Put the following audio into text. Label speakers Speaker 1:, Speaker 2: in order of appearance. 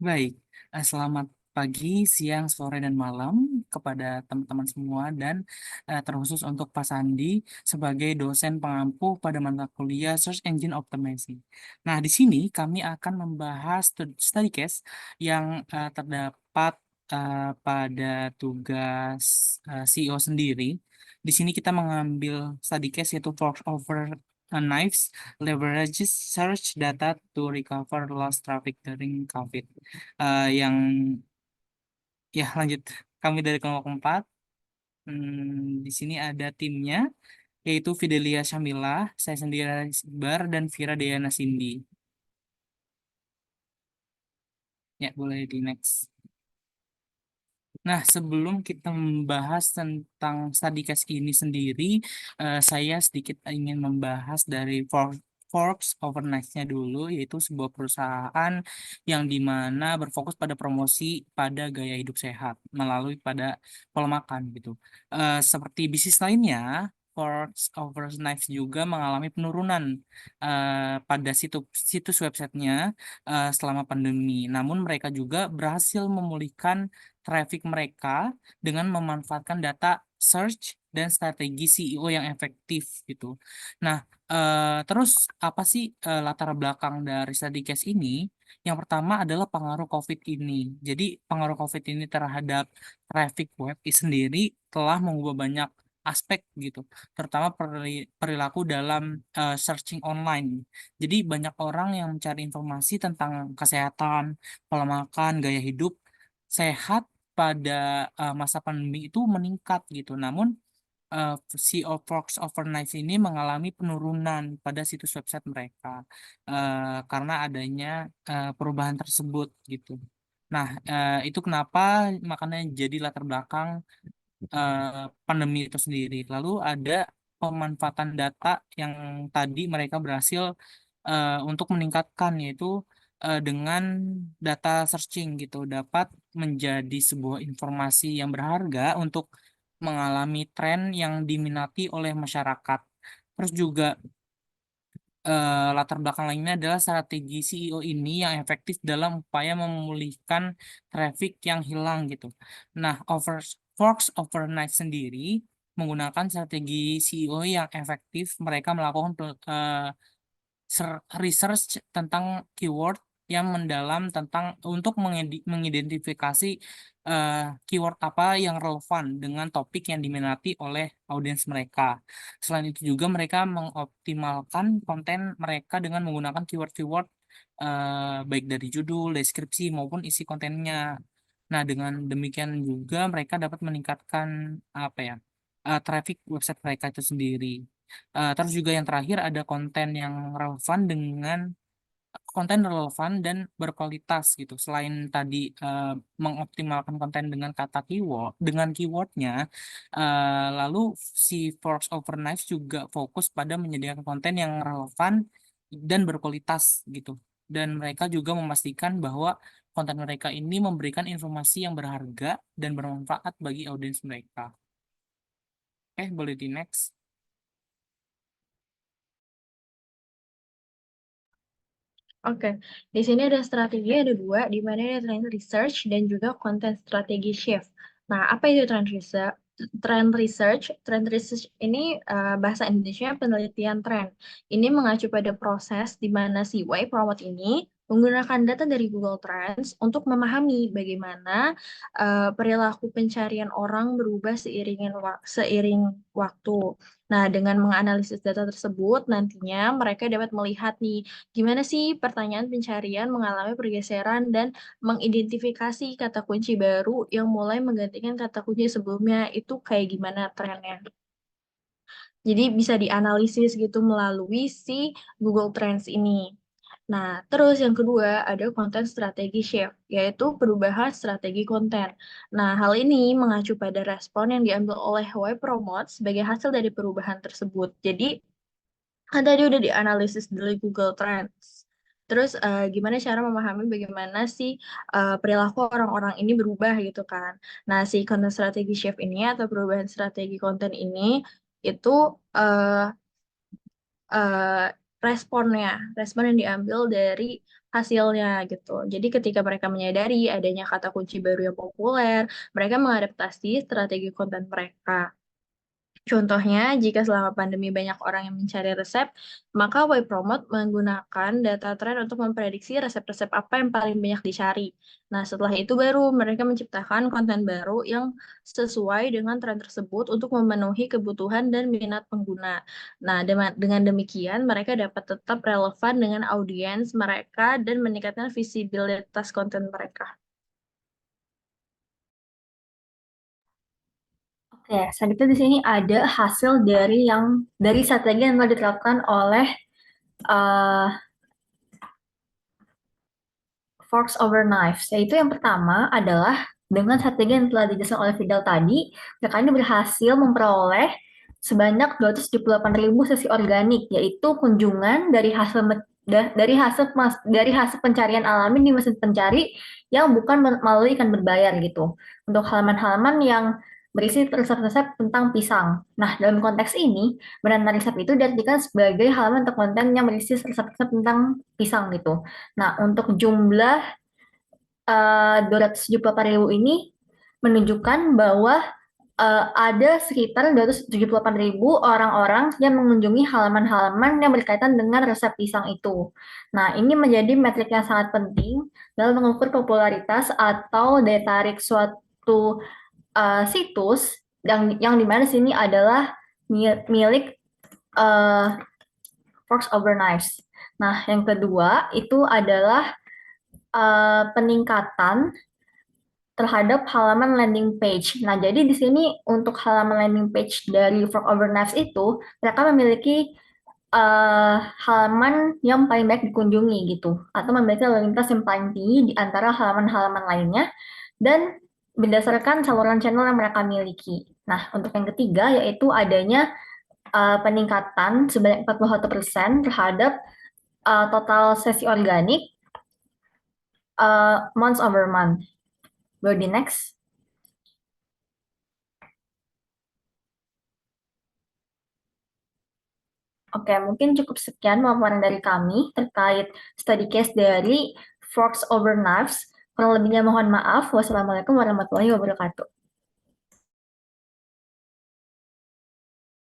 Speaker 1: Baik, selamat pagi, siang, sore, dan malam kepada teman-teman semua dan terkhusus untuk Pak Sandi sebagai dosen pengampu pada mata kuliah Search Engine Optimizing. Nah, di sini kami akan membahas study case yang terdapat pada tugas CEO sendiri. Di sini kita mengambil study case yaitu force over knives leverages search data to recover lost traffic during COVID. Yang ya lanjut, kami dari kelompok 4. Di sini ada timnya yaitu Fidelia Syamila, saya sendiri Iqbar, dan Vira Diana Cindy. Ya, boleh di next. Nah, sebelum kita membahas tentang study case ini sendiri, saya sedikit ingin membahas dari Forbes Overnight-nya dulu, yaitu sebuah perusahaan yang dimana berfokus pada promosi pada gaya hidup sehat melalui pada pola makan gitu. Seperti bisnis lainnya, Forbes Overnight juga mengalami penurunan pada situs websitenya selama pandemi. Namun mereka juga berhasil memulihkan traffic mereka dengan memanfaatkan data search dan strategi CEO yang efektif gitu. Nah, terus apa sih latar belakang dari study case ini? Yang pertama adalah pengaruh COVID ini. Jadi pengaruh COVID ini terhadap traffic web sendiri telah mengubah banyak aspek gitu, terutama perilaku dalam searching online. Jadi banyak orang yang mencari informasi tentang kesehatan, pola makan, gaya hidup sehat pada masa pandemi itu meningkat gitu. Namun uh, si Fox Overnight ini mengalami penurunan pada situs website mereka karena adanya perubahan tersebut gitu. Nah, itu kenapa makanya jadi latar belakang pandemi itu sendiri. Lalu ada pemanfaatan data yang tadi mereka berhasil untuk meningkatkan yaitu dengan data searching gitu dapat menjadi sebuah informasi yang berharga untuk mengalami tren yang diminati oleh masyarakat. Terus juga latar belakang lainnya adalah strategi CEO ini yang efektif dalam upaya memulihkan traffic yang hilang gitu. Nah, Fox Overnight sendiri menggunakan strategi CEO yang efektif. Mereka melakukan research tentang keyword yang mendalam tentang untuk mengidentifikasi eh, keyword apa yang relevan dengan topik yang diminati oleh audiens mereka. Selain itu juga mereka mengoptimalkan konten mereka dengan menggunakan keyword-keyword baik dari judul, deskripsi maupun isi kontennya. Nah, dengan demikian juga mereka dapat meningkatkan apa ya? Traffic website mereka itu sendiri. Terus juga yang terakhir ada konten relevan dan berkualitas gitu. Selain tadi mengoptimalkan konten dengan kata keyword, dengan keywordnya, lalu si Forbes Overnight juga fokus pada menyediakan konten yang relevan dan berkualitas gitu. Dan mereka juga memastikan bahwa konten mereka ini memberikan informasi yang berharga dan bermanfaat bagi audiens mereka. Oke, boleh di next.
Speaker 2: Oke, di sini ada strategi ada dua, di mana ada trend research dan juga konten strategi shift. Nah, apa itu trend research? Trend research ini bahasa Indonesia penelitian tren. Ini mengacu pada proses di mana si Y promote ini menggunakan data dari Google Trends untuk memahami bagaimana perilaku pencarian orang berubah seiring waktu. Nah, dengan menganalisis data tersebut, nantinya mereka dapat melihat nih gimana sih pertanyaan pencarian mengalami pergeseran dan mengidentifikasi kata kunci baru yang mulai menggantikan kata kunci sebelumnya itu kayak gimana trennya. Jadi bisa dianalisis gitu melalui si Google Trends ini. Nah, terus yang kedua ada konten strategi shift, yaitu perubahan strategi konten. Nah, hal ini mengacu pada respon yang diambil oleh Y Promote sebagai hasil dari perubahan tersebut. Jadi, kan tadi udah dianalisis dari Google Trends. Terus gimana cara memahami bagaimana sih perilaku orang-orang ini berubah gitu kan. Nah, si content strategy shift ini atau perubahan strategi konten ini itu uh, respon yang diambil dari hasilnya gitu. Jadi ketika mereka menyadari adanya kata kunci baru yang populer, mereka mengadaptasi strategi konten mereka. Contohnya, jika selama pandemi banyak orang yang mencari resep, maka Promote menggunakan data tren untuk memprediksi resep-resep apa yang paling banyak dicari. Nah, setelah itu baru mereka menciptakan konten baru yang sesuai dengan tren tersebut untuk memenuhi kebutuhan dan minat pengguna. Nah, dengan demikian mereka dapat tetap relevan dengan audiens mereka dan meningkatkan visibilitas konten mereka.
Speaker 3: Oke, selanjutnya di sini ada hasil dari strategi yang telah diterapkan oleh uh, Forks over Knives, yaitu yang pertama adalah dengan strategi yang telah dijelaskan oleh Fidel tadi, mereka ini berhasil memperoleh sebanyak 278.000 sesi organik, yaitu kunjungan dari hasil pencarian alami di mesin pencari yang bukan melalui ikan berbayar gitu. Untuk halaman-halaman yang berisi resep-resep tentang pisang. Nah, dalam konteks ini, benar resep itu diartikan sebagai halaman atau konten yang berisi resep-resep tentang pisang gitu. Nah, untuk jumlah 278.000 ini menunjukkan bahwa ada sekitar 278.000 orang-orang yang mengunjungi halaman-halaman yang berkaitan dengan resep pisang itu. Nah, ini menjadi metrik yang sangat penting dalam mengukur popularitas atau daya tarik suatu situs yang dimana sini adalah milik uh, Forks Over Knives. Nah, yang kedua itu adalah peningkatan terhadap halaman landing page. Nah, jadi di sini untuk halaman landing page dari Fork Over Knives itu, mereka memiliki halaman yang paling baik dikunjungi gitu, atau memiliki lalu lintas yang paling tinggi di antara halaman-halaman lainnya, dan berdasarkan saluran channel yang mereka miliki. Nah, untuk yang ketiga yaitu adanya peningkatan sebanyak 41% terhadap total sesi organik months over month. Go di next. Oke, mungkin cukup sekian paparan dari kami terkait study case dari Forks over Knives. Kurang lebihnya mohon maaf. Wassalamualaikum warahmatullahi wabarakatuh.